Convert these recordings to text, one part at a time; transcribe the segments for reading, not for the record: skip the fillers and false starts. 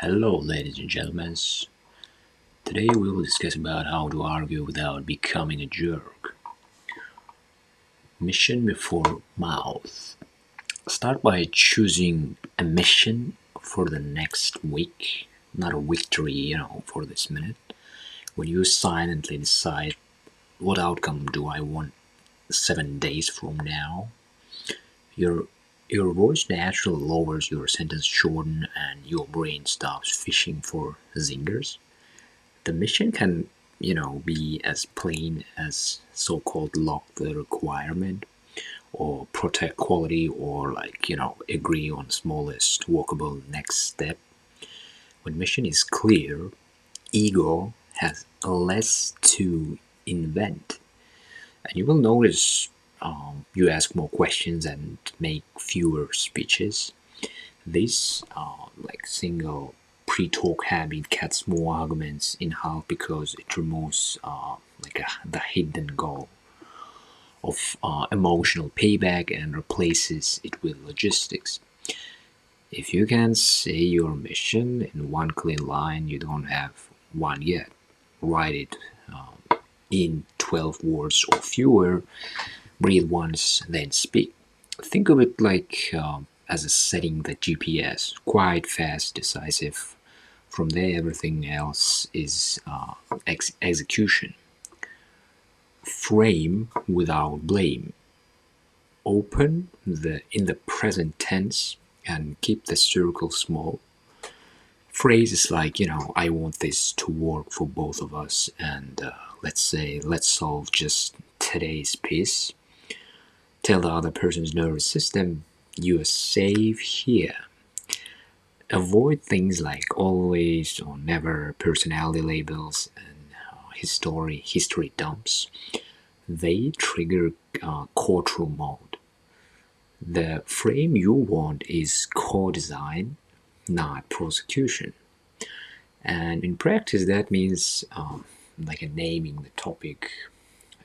Hello, ladies and gentlemen. Today we will discuss about how to argue without becoming a jerk. Mission before mouth. Start by choosing a mission for the next week, not a victory, for this minute. When you silently decide what outcome do I want 7 days from now, your your voice naturally lowers, your sentence shorten, and your brain stops fishing for zingers. The mission can, be as plain as so-called lock the requirement or protect quality or agree on smallest workable next step. When mission is clear, ego has less to invent, and you will notice you ask more questions and make fewer speeches. This single pre-talk habit cuts more arguments in half because it removes the hidden goal of emotional payback and replaces it with logistics. If you can say your mission in one clean line, you don't have one yet. Write it in 12 words or fewer. Breathe once, then speak. Think of it like as a setting the GPS, quiet, fast, decisive. From there, everything else is execution. Frame without blame. Open the in the present tense and keep the circle small. Phrases like, I want this to work for both of us, and let's solve just today's piece. Tell the other person's nervous system you are safe here. Avoid things like always or never, personality labels, and history dumps. They trigger courtroom mode. The frame you want is co-design, not prosecution. And in practice, that means naming the topic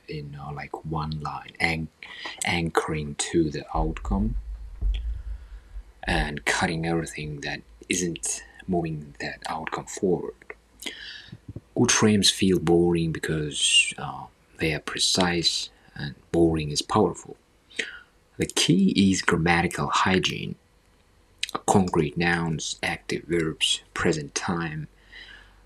in one line, anchoring to the outcome, and cutting everything that isn't moving that outcome forward. Good frames feel boring because they are precise, and boring is powerful. The key is grammatical hygiene. Concrete nouns, active verbs, present time.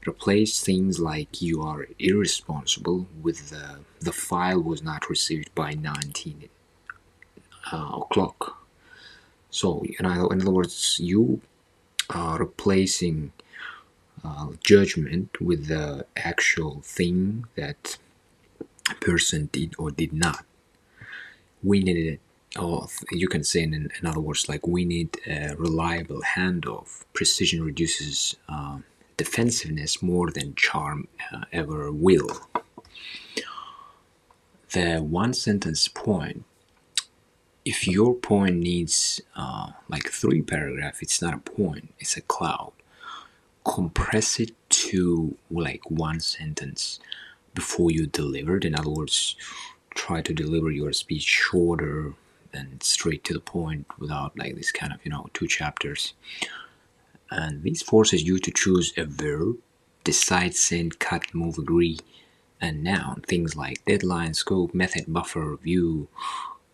Replace things like you are irresponsible with the file was not received by 19 o'clock. So, in other words, you are replacing judgment with the actual thing that a person did or did not. We needed, or you can say in other words, like we need a reliable handoff. Precision reduces defensiveness more than charm ever will. The one sentence point. If your point needs 3 paragraphs, it's not a point, it's a cloud. Compress it to one sentence before you deliver it. In other words, try to deliver your speech shorter and straight to the point without this kind of 2 chapters. And this forces you to choose a verb, decide, send, cut, move, agree, and noun. Things like deadline, scope, method, buffer, view.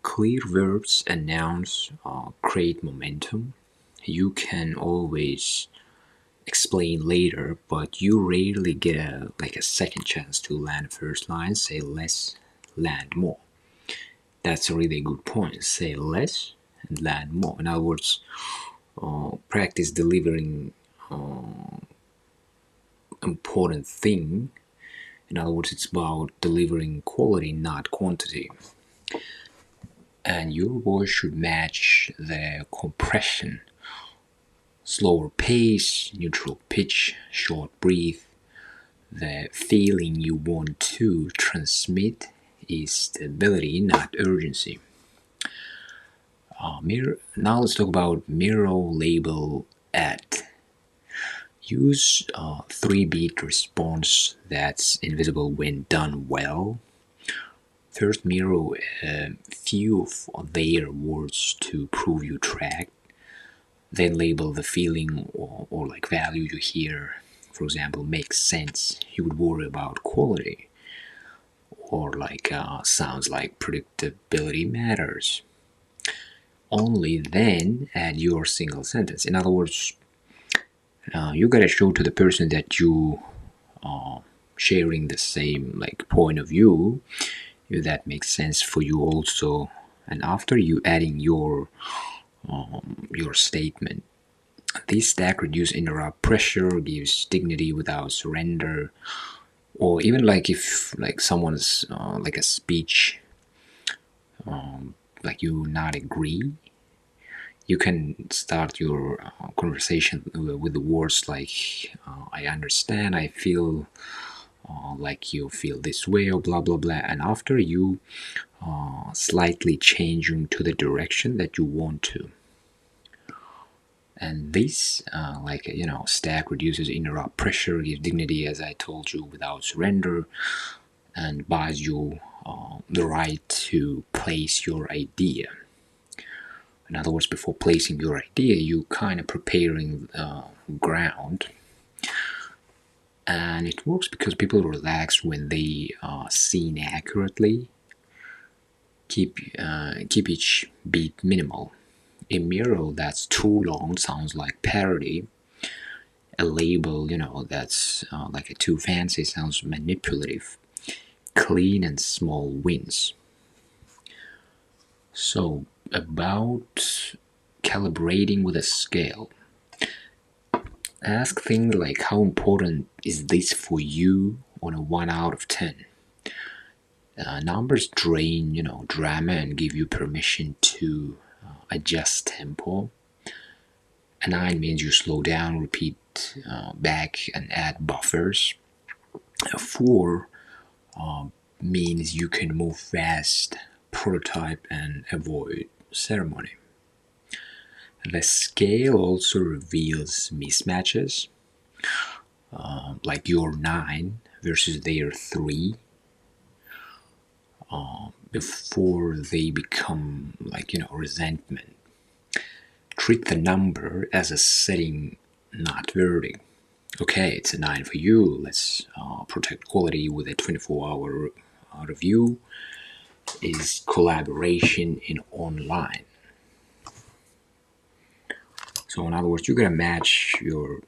Clear verbs and nouns create momentum. You can always explain later, but you rarely get a second chance to land first line. Say less, land more. That's a really good point. Say less and land more. In other words, practice delivering important thing. In other words, it's about delivering quality, not quantity. And your voice should match the compression. Slower pace, neutral pitch, short breath. The feeling you want to transmit is stability, not urgency. Now let's talk about mirror, label, at. Use 3-beat response that's invisible when done well. First, mirror a few of their words to prove you tracked. then label the feeling or like value you hear. For example, makes sense. You would worry about quality, or like sounds like predictability matters. Only then add your single sentence. In other words, you gotta show to the person that you sharing the same like point of view, if that makes sense for you also. And after you adding your statement, this stack reduce interrupt pressure, gives dignity without surrender. Or even like if like someone's like a speech, like you not agree, you can start your conversation with the words like I understand, I feel like you feel this way, or blah blah blah. And after you slightly changing to the direction that you want to. And this like stack reduces interrupt pressure, gives dignity, as I told you, without surrender, and buys you the right to place your idea. In other words, before placing your idea, you kind of preparing ground. And it works because people relax when they seen accurately. Keep each beat minimal. A mural that's too long sounds like parody. A label, that's like a too fancy sounds manipulative. Clean and small wins. So about calibrating with a scale. Ask things like how important is this for you on a 1 out of 10. Numbers drain, drama and give you permission to adjust tempo. A 9 means you slow down, repeat back, and add buffers. A 4 means you can move fast, prototype, and avoid ceremony. The scale also reveals mismatches, like your 9 versus their 3, before they become like, resentment. Treat the number as a setting, not verdict. Okay, it's a 9 for you. Let's protect quality with a 24-hour review. Is collaboration in online. So in other words, you're gonna match your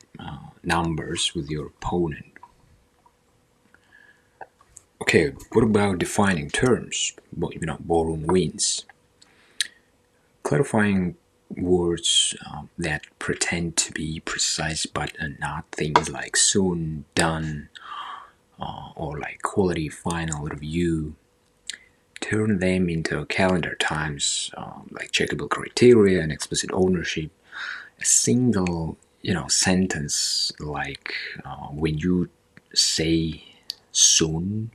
numbers with your opponent. Okay, what about defining terms? Ballroom wins. Clarifying words that pretend to be precise but are not. Things like soon, done, or like quality final review. Turn them into calendar times, like checkable criteria and explicit ownership. A single, sentence like when you say soon,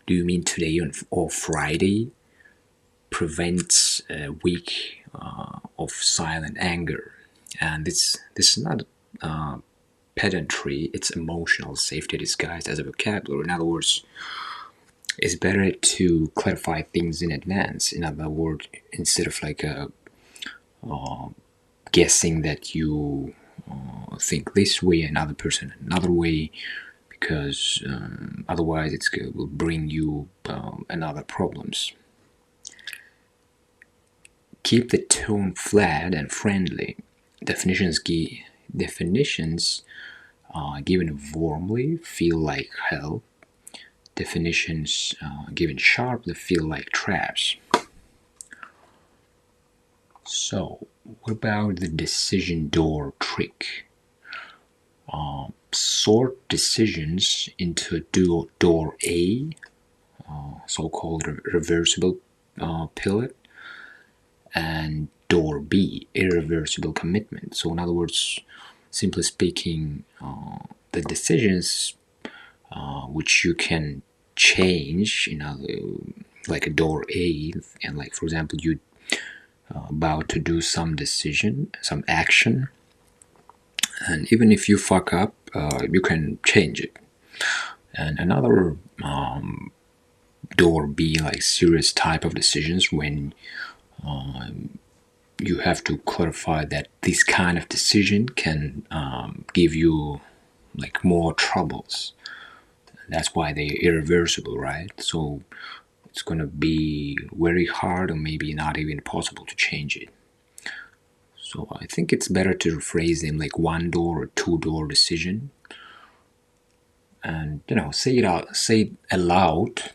do you mean today or Friday? Prevents a week of silent anger. And this is not pedantry, it's emotional safety disguised as a vocabulary. In other words, it's better to clarify things in advance. In other words, instead of like guessing that you think this way, another person another way, because otherwise it will bring you another problems. Keep the tone flat and friendly. Definitions given warmly feel like hell. Definitions given sharply feel like traps. So, what about the decision door trick? Sort decisions into door A, so-called reversible pilot, and door B, irreversible commitment. So in other words, simply speaking, the decisions which you can change, like a door A, and like for example, you about to do some decision, some action, and even if you fuck up, you can change it. And another door B, like serious type of decisions when you have to clarify that this kind of decision can give you like more troubles. That's why they're irreversible, right? So it's gonna be very hard or maybe not even possible to change it. So I think it's better to phrase them like one door or two door decision, and say it out, say it aloud.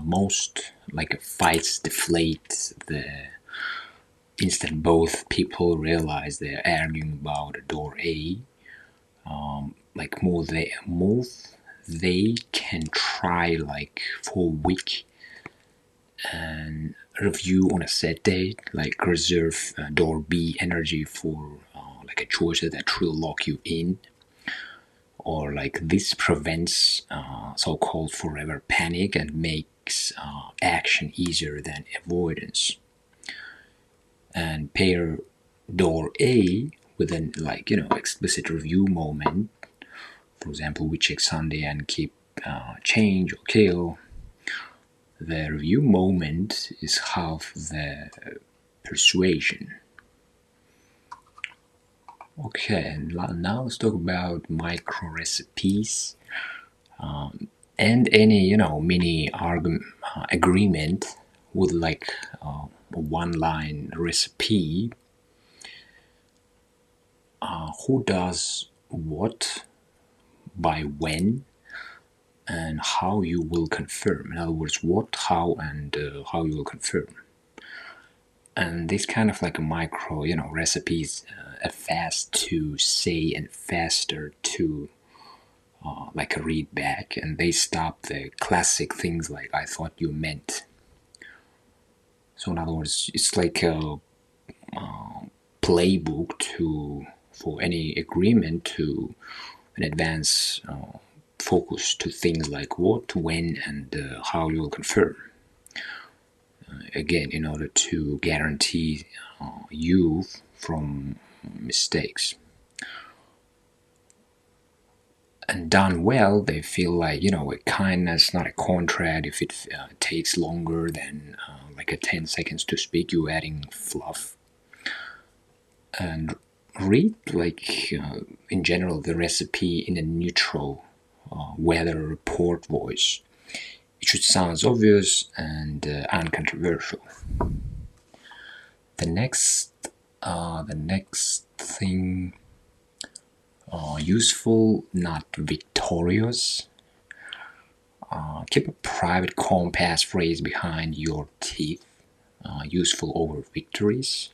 Most like fights deflate the instant both people realize they're arguing about a door A. Like they can try like for a week and review on a set date, like reserve door B energy for like a choice that will lock you in, or like this prevents so-called forever panic and makes action easier than avoidance. And pair door A with an explicit review moment. For example, we check Sunday and keep change or kill. The review moment is half the persuasion. Okay, and now let's talk about micro recipes and any mini agreement with like a one-line recipe. Who does what by when and how you will confirm. In other words, what, how, and how you will confirm. And this kind of like a micro, recipes are fast to say and faster to like a read back, and they stop the classic things like "I thought you meant." So in other words, it's like a playbook for any agreement to an advance focus to things like what, when, and how you will confirm. Again, in order to guarantee you from mistakes. And done well, they feel like a kindness, not a contract. If it takes longer than like a 10 seconds to speak, you adding fluff. And read like in general the recipe in a neutral weather report voice. It should sound obvious and uncontroversial. The next thing, useful, not victorious. Keep a private compass phrase behind your teeth. Useful over victories.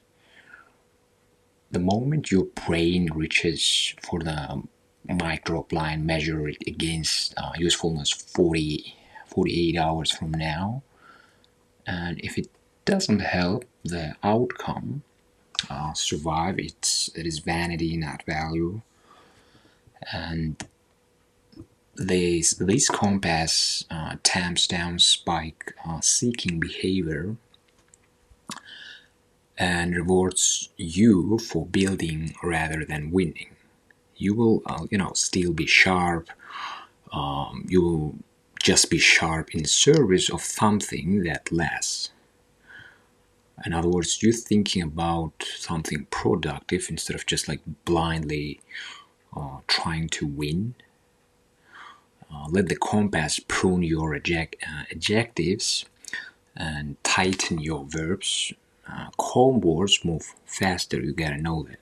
The moment your brain reaches for the micro line, measure it against usefulness 48 hours from now. And if it doesn't help the outcome survive, it is vanity, not value. And this compass tamps down spike seeking behavior and rewards you for building rather than winning. You will still be sharp. You will just be sharp in service of something that lasts. In other words, you're thinking about something productive instead of just like blindly trying to win. Let the compass prune your adjectives and tighten your verbs. Calm words move faster, you gotta know that.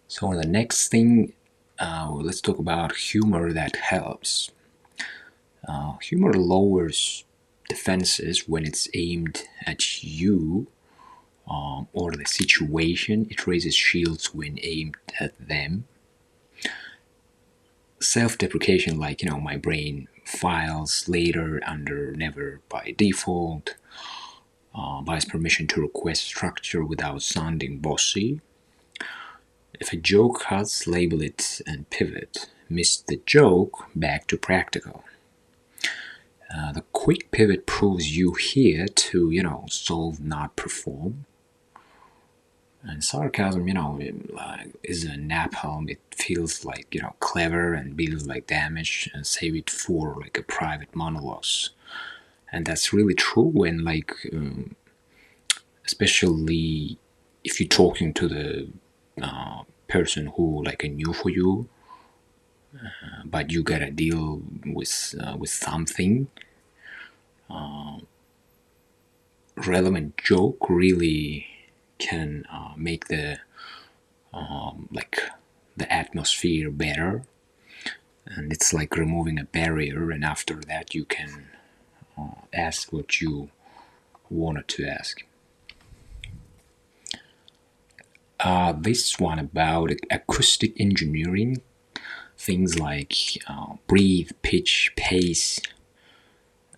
So the next thing, let's talk about humor that helps. Humor lowers defenses when it's aimed at you or the situation. It raises shields when aimed at them. Self-deprecation, like my brain files later under never by default, buys permission to request structure without sounding bossy. If a joke cuts, label it and pivot. Miss the joke, back to practical. The quick pivot proves you here to solve, not perform. And sarcasm, is a napalm. It feels like clever and builds like damage, and save it for like a private monologues. And that's really true when especially if you're talking to the person who like a new for you, but you gotta deal with something. Relevant joke really can make the like the atmosphere better, and it's like removing a barrier, and after that you can ask what you wanted to ask. This one about acoustic engineering, things like breathe, pitch, pace,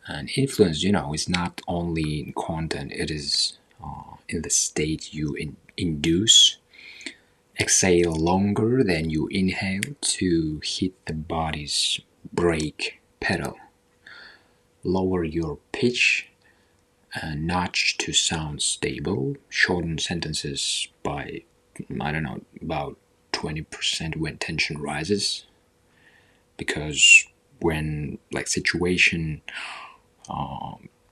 and influence. Is not only in content; it is in the state you induce. Exhale longer than you inhale to hit the body's brake pedal. Lower your pitch a notch to sound stable. Shorten sentences by, I don't know, about 20% when tension rises. Because when like situation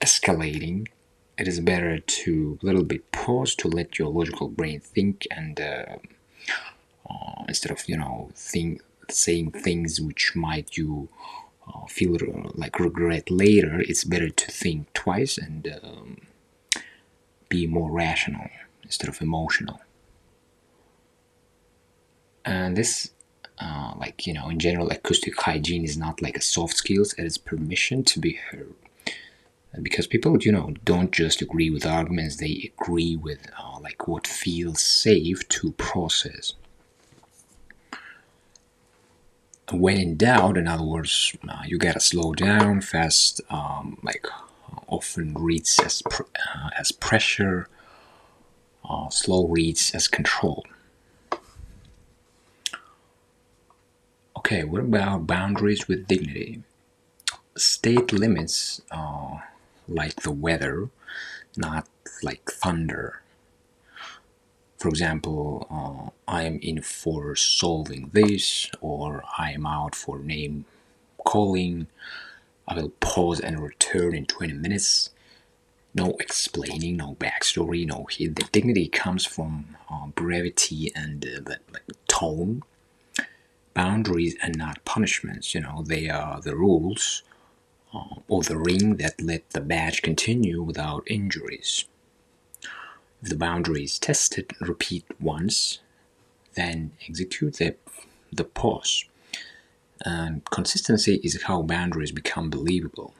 escalating, it is better to a little bit pause to let your logical brain think, and instead of saying things which might you feel like regret later, it's better to think twice and be more rational instead of emotional. And this in general, acoustic hygiene is not like a soft skills, it is permission to be heard. Because people don't just agree with arguments, they agree with like what feels safe to process. When in doubt, in other words, you gotta slow down. Fast often reads as pressure, slow reads as control. Okay, what about boundaries with dignity? State limits like the weather, not like thunder. For example, I am in for solving this, or I am out for name calling. I will pause and return in 20 minutes. No explaining, no backstory, no hint. The dignity comes from brevity and the tone. Boundaries are not punishments, they are the rules or the ring that let the badge continue without injuries. If the boundary is tested, repeat once, then execute the pause. And consistency is how boundaries become believable.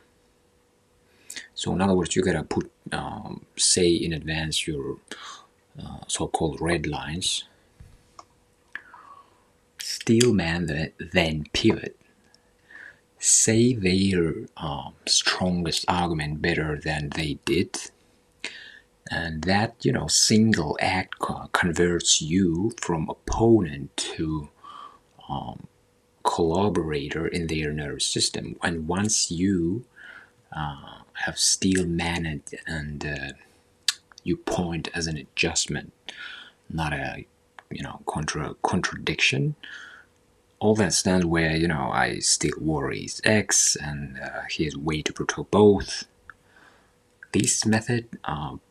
So in other words, you gotta say in advance your so-called red lines. Steel man, then pivot. Say their strongest argument better than they did, and that single act converts you from opponent to collaborator in their nervous system. And once you have steel managed and you point as an adjustment, not a contradiction. All that stands where I still worry X and here's way to protect both. This method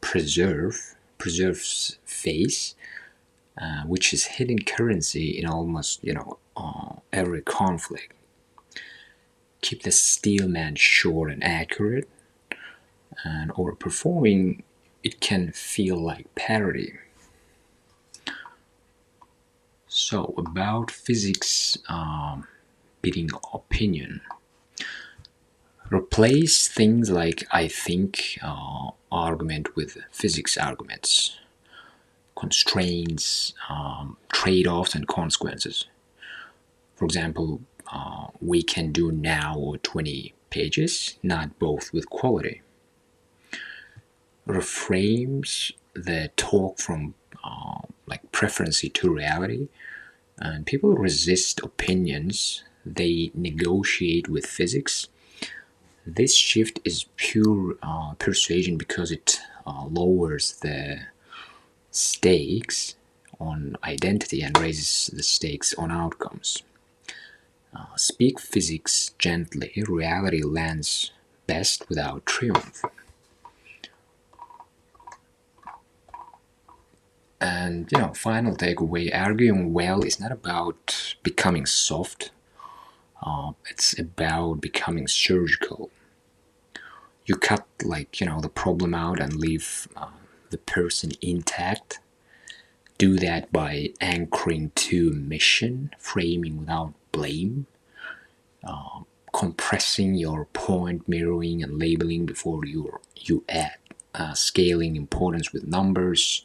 preserves face, which is hidden currency in almost every conflict. Keep the steel man short and accurate, and overperforming it can feel like parody. So about physics beating opinion. Replace things like I think argument with physics arguments, constraints, trade-offs, and consequences. For example, we can do now or 20 pages, not both with quality. Reframes the talk from like preference to reality, and people resist opinions, they negotiate with physics. This shift is pure persuasion because it lowers the stakes on identity and raises the stakes on outcomes. Speak physics gently, reality lands best without triumph. And final takeaway: arguing well is not about becoming soft. It's about becoming surgical. You cut the problem out and leave the person intact. Do that by anchoring to mission, framing without blame, compressing your point, mirroring and labeling before you add, scaling importance with numbers,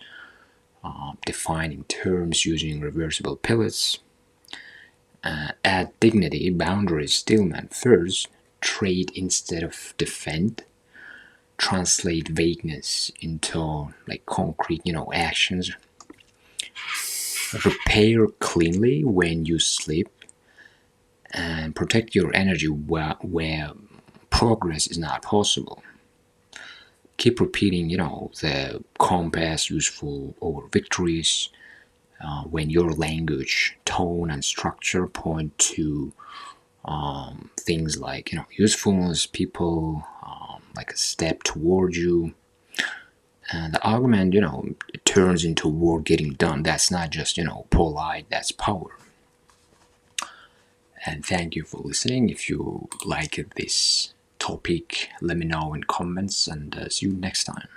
defining terms using reversible pivots, add dignity, boundaries, stillman first, trade instead of defend, translate vagueness into concrete actions, repair cleanly when you sleep, and protect your energy where progress is not possible. Keep repeating, the compass useful over victories when your language, tone, and structure point to things like, usefulness, people, like a step toward you. And the argument, it turns into work getting done. That's not just, polite, that's power. And thank you for listening. If you like this topic, let me know in comments, and see you next time.